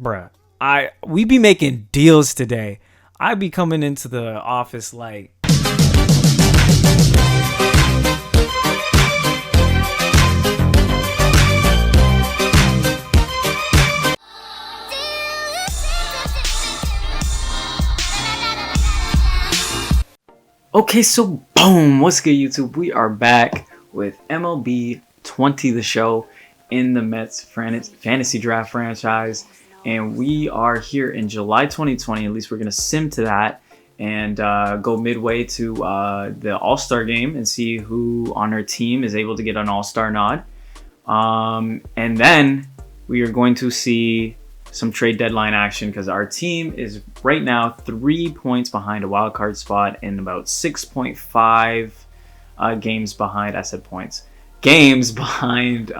Bruh, we be making deals today. I be coming into the office like, okay, so boom, what's good YouTube? We are back with MLB 20 the show in the Mets fantasy draft franchise, and we are here in July 2020. At least we're gonna sim to that and go midway to the All-Star game and see who on our team is able to get an All-Star nod, and then we are going to see some trade deadline action because our team is right now 3 points behind a wild card spot and about 6.5 games behind. I said points, games behind.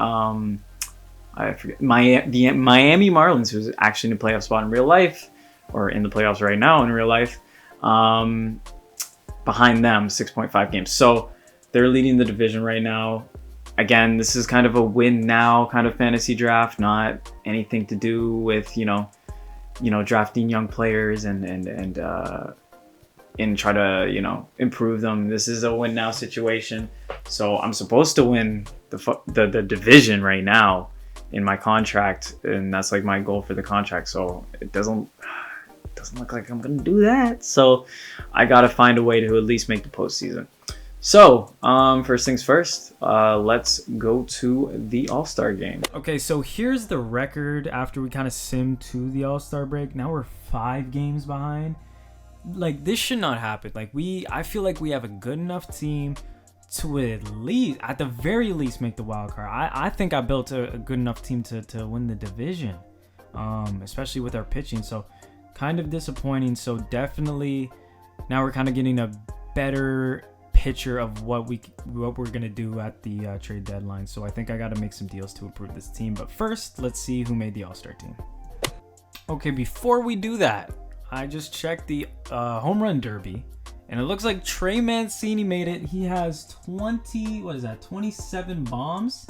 I forget the Miami Marlins, who's actually in the playoff spot in real life, or in the playoffs right now in real life. Behind them, 6.5 games. So they're leading the division right now. Again, this is kind of a win now kind of fantasy draft, not anything to do with drafting young players and try to improve them. This is a win now situation. So I'm supposed to win the division right now in my contract, and that's like my goal for the contract. So it doesn't look like I'm gonna do that. So I gotta find a way to at least make the postseason. So, first things first, let's go to the All-Star game. Okay, so here's the record after we kind of simmed to the All-Star break. Now we're 5 games behind. Like, this should not happen. Like, I feel like we have a good enough team to at the very least, make the wild card. I think I built a good enough team to win the division, especially with our pitching. So, kind of disappointing. So, definitely, now we're kind of getting a better picture of what we're gonna do at the trade deadline. So I think I got to make some deals to improve this team. But first, let's see who made the All-Star team. Okay, before we do that, I just checked the home run derby, and it looks like Trey Mancini made it. He has 27 bombs.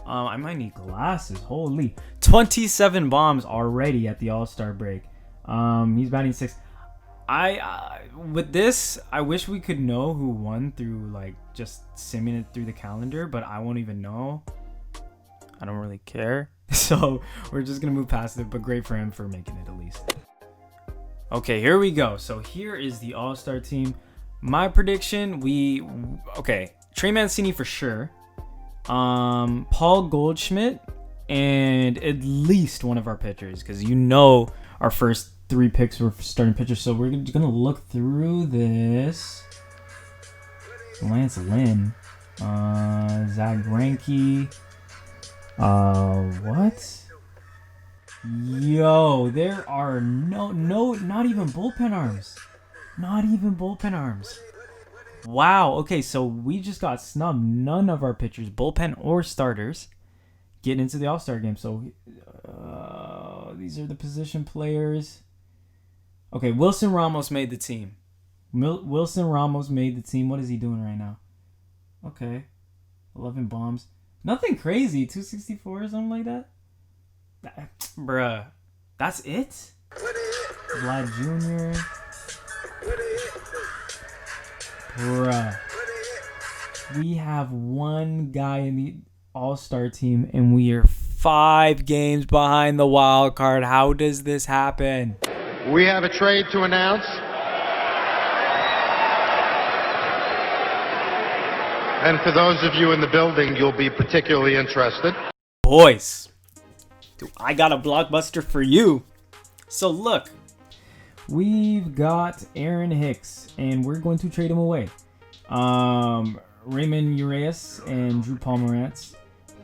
I might need glasses. Holy, 27 bombs already at the All-Star break. He's batting 6th. With this, I wish we could know who won through like just simming it through the calendar, but I won't even know. I don't really care. So we're just going to move past it, but great for him for making it at least. Okay, here we go. So here is the All-Star team. My prediction, Trey Mancini for sure. Paul Goldschmidt, and at least one of our pitchers, because our first 3 picks were starting pitchers, so we're gonna look through this. Lance Lynn, Zach Greinke. What? Yo, there are not even bullpen arms. Not even bullpen arms. Wow. Okay, so we just got snubbed. None of our pitchers, bullpen or starters, get into the All-Star game. So these are the position players. Okay, Wilson Ramos made the team. Wilson Ramos made the team. What is he doing right now? Okay. 11 bombs. Nothing crazy. 264 or something like that? Bruh. That's it? Vlad Jr. Bruh. We have one guy in the All-Star team, and we are 5 games behind the wild card. How does this happen? We have a trade to announce. And for those of you in the building, you'll be particularly interested. Boys, I got a blockbuster for you. So look, we've got Aaron Hicks, and we're going to trade him away. Raymond Urias and Drew Pomeranz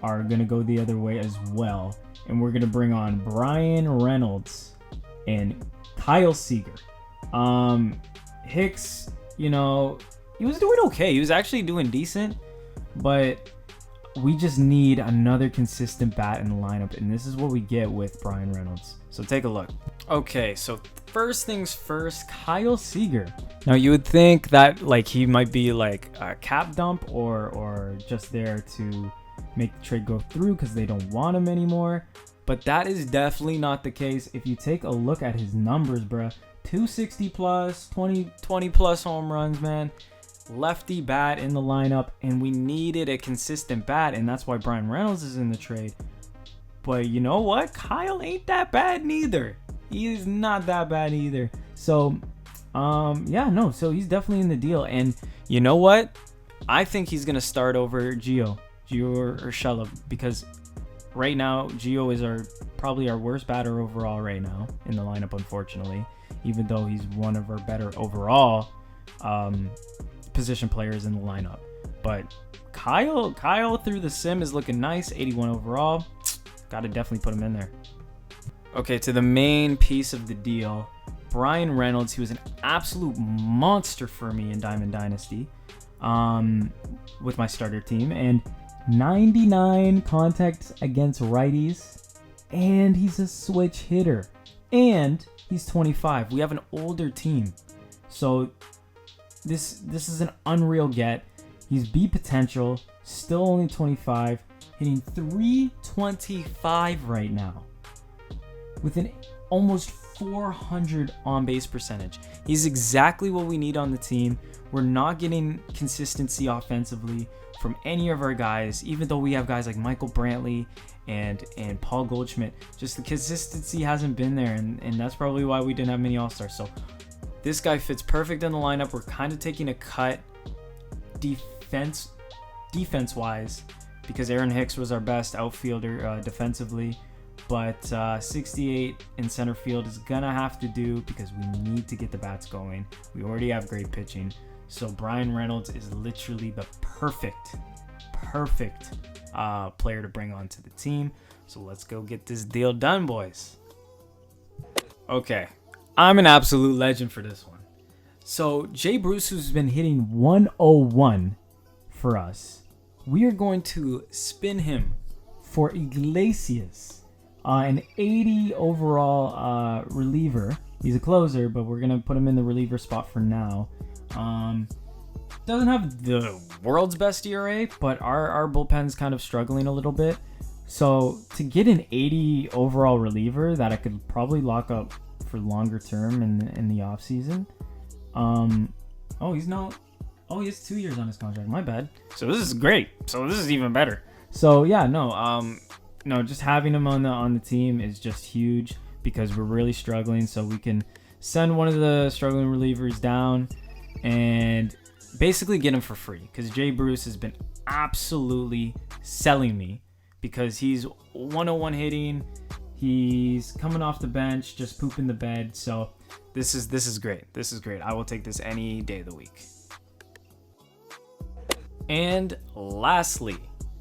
are going to go the other way as well. And we're going to bring on Brian Reynolds and Kyle Seager. Hicks, he was doing okay. He was actually doing decent, but we just need another consistent bat in the lineup, and this is what we get with Brian Reynolds. So take a look. Okay, so first things first, Kyle Seager. Now you would think that he might be like a cap dump or just there to make the trade go through because they don't want him anymore. But that is definitely not the case. If you take a look at his numbers, bruh, 260 plus, 20 plus home runs, man. Lefty bat in the lineup, and we needed a consistent bat, and that's why Bryan Reynolds is in the trade. But you know what? Kyle ain't that bad neither. He is not that bad either. So, so he's definitely in the deal. And you know what? I think he's gonna start over Gio Urshela, because right now Gio is probably our worst batter overall right now in the lineup, unfortunately. Even though he's one of our better overall position players in the lineup. But Kyle through the sim is looking nice. 81 overall. Gotta definitely put him in there. Okay, to the main piece of the deal. Bryan Reynolds, he was an absolute monster for me in Diamond Dynasty with my starter team. And 99 contacts against righties. And he's a switch hitter. And he's 25. We have an older team. So this is an unreal get. He's B potential, still only 25, hitting 325 right now with an almost 400 on-base percentage. He's exactly what we need on the team. We're not getting consistency offensively from any of our guys, even though we have guys like Michael Brantley and Paul Goldschmidt. Just the consistency hasn't been there, and that's probably why we didn't have many All-Stars. So this guy fits perfect in the lineup. We're kind of taking a cut defense-wise because Aaron Hicks was our best outfielder defensively. But 68 in center field is going to have to do because we need to get the bats going. We already have great pitching. So Bryan Reynolds is literally the perfect player to bring onto the team. So let's go get this deal done, boys. Okay. I'm an absolute legend for this one. So Jay Bruce, who's been hitting 101 for us, we are going to spin him for Iglesias, an 80 overall reliever. He's a closer, but we're going to put him in the reliever spot for now. Doesn't have the world's best ERA, but our bullpen's kind of struggling a little bit. So to get an 80 overall reliever that I could probably lock up for longer term in the off season. He has 2 years on his contract. My bad. So this is great. So this is even better. So yeah, just having him on the team is just huge because we're really struggling. So we can send one of the struggling relievers down and basically get him for free, because Jay Bruce has been absolutely selling me because he's 101 hitting. He's coming off the bench, just pooping the bed. So this is great. This is great. I will take this any day of the week. And lastly,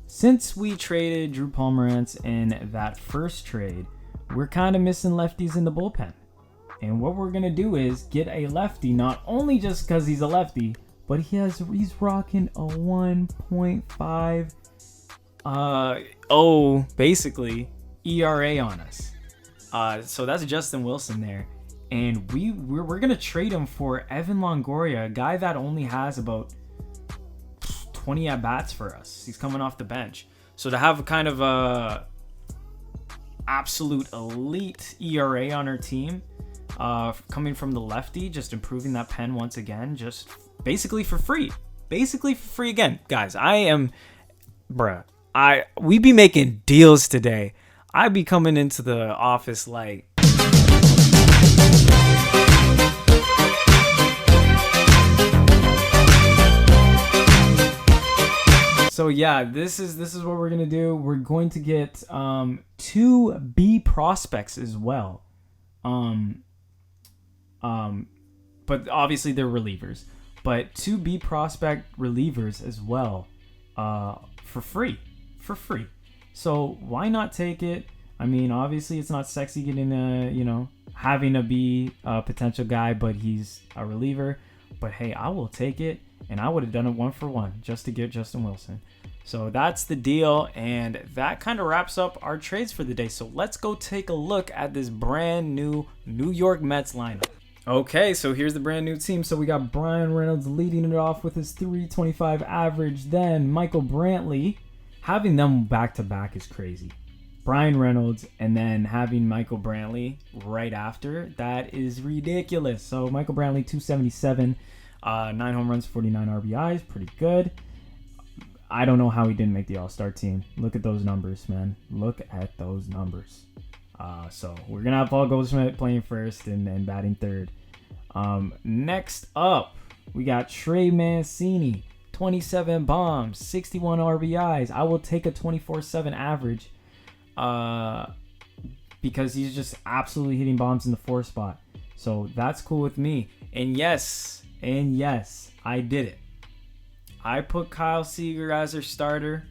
since we traded Drew Pomeranz in that first trade, we're kind of missing lefties in the bullpen. And what we're going to do is get a lefty, not only just because he's a lefty, but he's rocking a 1.5 basically ERA on us. So that's Justin Wilson there. And we're going to trade him for Evan Longoria, a guy that only has about 20 at-bats for us. He's coming off the bench. So to have kind of a absolute elite ERA on our team, coming from the lefty, just improving that pen once again, just basically for free. Basically for free again. Guys, we be making deals today. I be coming into the office like... So yeah, this is what we're gonna do. We're going to get 2 B prospects as well. But obviously they're relievers. But 2 B prospect relievers as well, for free. So why not take it? I mean, obviously it's not sexy getting having a B potential guy, but he's a reliever. But hey, I will take it, and I would have done it 1-for-1 just to get Justin Wilson. So that's the deal, and that kind of wraps up our trades for the day. So let's go take a look at this brand new New York Mets lineup. Okay, so here's the brand new team. So we got Bryan Reynolds leading it off with his 325 average. Then Michael Brantley. Having them back to back is crazy. Brian Reynolds, and then having Michael Brantley right after. That is ridiculous. So Michael Brantley, 277, 9 home runs, 49 RBIs, pretty good. I don't know how he didn't make the All-Star team. Look at those numbers, man. Look at those numbers. So we're going to have Paul Goldschmidt playing first and batting third. Next up, we got Trey Mancini, 27 bombs, 61 RBIs. I will take a 24/7 average because he's just absolutely hitting bombs in the 4 spot. So that's cool with me. And yes, I did it. I put Kyle Seager as our starter.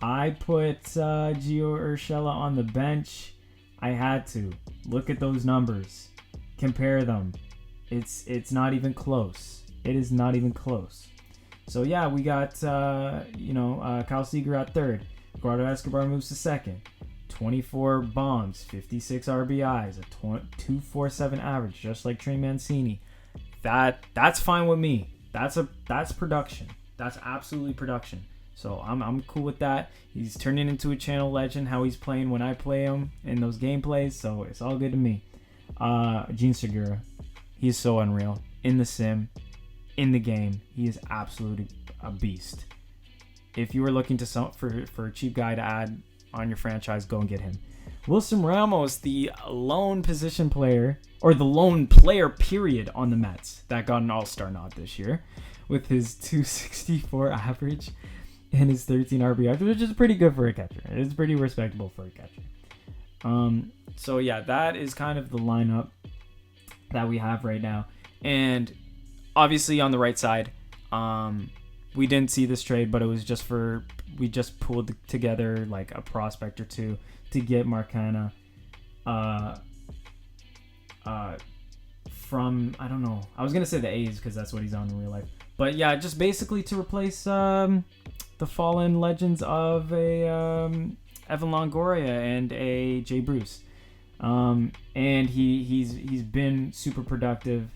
I put Gio Urshela on the bench. I had to. Look at those numbers. Compare them. It's not even close. It is not even close. So yeah, we got Kyle Seager at third. Eduardo Escobar moves to second. 24 bombs, 56 RBIs, a 2.47 average, just like Trey Mancini. That's fine with me. That's production. That's absolutely production. So I'm cool with that. He's turning into a channel legend. How he's playing when I play him in those gameplays. So it's all good to me. Gene Segura, he's so unreal in the sim, in the game. He is absolutely a beast. If you were looking for a cheap guy to add on your franchise, go and get him. Wilson Ramos, the lone position player, or the lone player period on the Mets that got an All-Star nod this year with his 264 average and his 13 RBIs, which is pretty good for a catcher. It's pretty respectable for a catcher. So yeah, that is kind of the lineup that we have right now. And obviously on the right side, we didn't see this trade, but it was just we just pulled together like a prospect or two to get Mark Hanna from, I don't know, I was going to say the A's because that's what he's on in real life. But yeah, just basically to replace the fallen legends of a Evan Longoria and a Jay Bruce. And he's been super productive,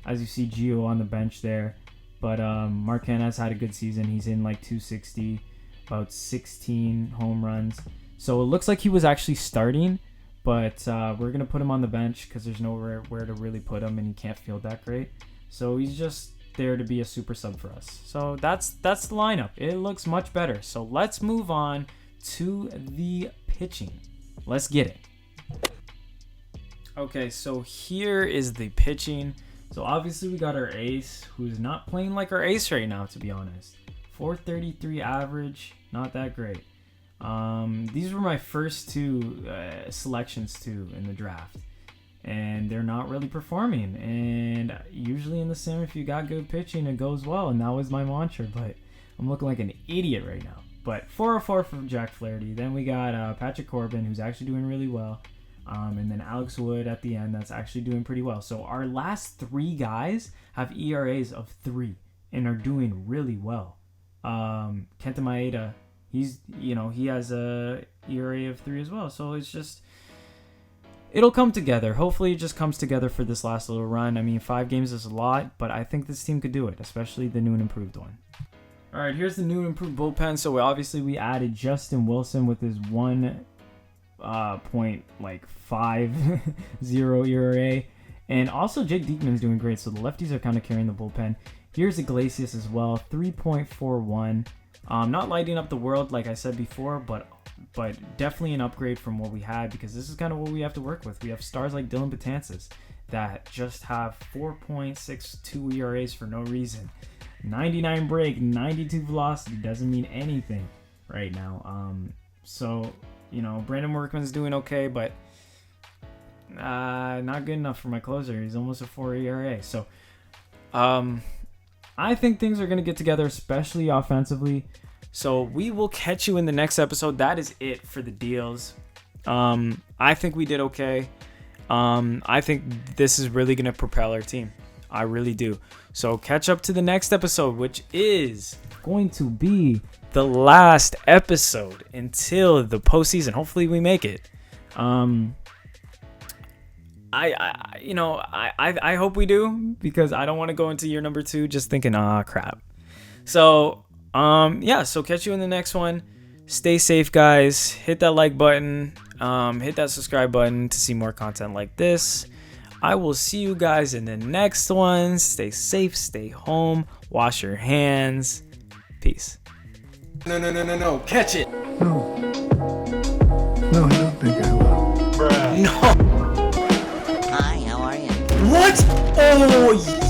as you see Gio on the bench there. But Mark Hanna has had a good season. He's in like 260, about 16 home runs. So it looks like he was actually starting, but we're going to put him on the bench because there's nowhere where to really put him, and he can't field that great. So he's just there to be a super sub for us. So that's the lineup. It looks much better. So let's move on to the pitching. Let's get it. Okay, so here is the pitching. So obviously we got our ace, who's not playing like our ace right now, to be honest. 433 average, not that great. These were my first two selections too in the draft, and they're not really performing. And usually in the sim, if you got good pitching, it goes well, and that was my mantra. But I'm looking like an idiot right now. But 404 from Jack Flaherty. Then we got Patrick Corbin, who's actually doing really well. And then Alex Wood at the end, that's actually doing pretty well. So our last 3 guys have ERAs of 3 and are doing really well. Kenta Maeda, he has a ERA of 3 as well. So it's just, it'll come together. Hopefully it just comes together for this last little run. I mean, 5 games is a lot, but I think this team could do it, especially the new and improved one. All right, here's the new and improved bullpen. So we added Justin Wilson with his 1.50 ERA, and also Jake Diekman's doing great. So the lefties are kind of carrying the bullpen. Here's Iglesias as well, 3.41. Not lighting up the world like I said before, but definitely an upgrade from what we had, because this is kind of what we have to work with. We have stars like Dylan Betances that just have 4.62 ERAs for no reason. 99 break, 92 velocity doesn't mean anything right now. So Brandon Workman's doing okay, but not good enough for my closer. He's almost a 4 ERA. So I think things are going to get together, especially offensively. So we will catch you in the next episode. That is it for the deals. I think we did okay. I think this is really going to propel our team. I really do. So catch up to the next episode, which is going to be the last episode until the postseason. Hopefully we make it. I hope we do, because I don't want to go into year number 2 just thinking, crap. So, so catch you in the next one. Stay safe, guys. Hit that like button. Hit that subscribe button to see more content like this. I will see you guys in the next one. Stay safe, stay home, wash your hands. Peace. No. Catch it. No. No, I don't think I will. No. Hi, how are you? What? Oh,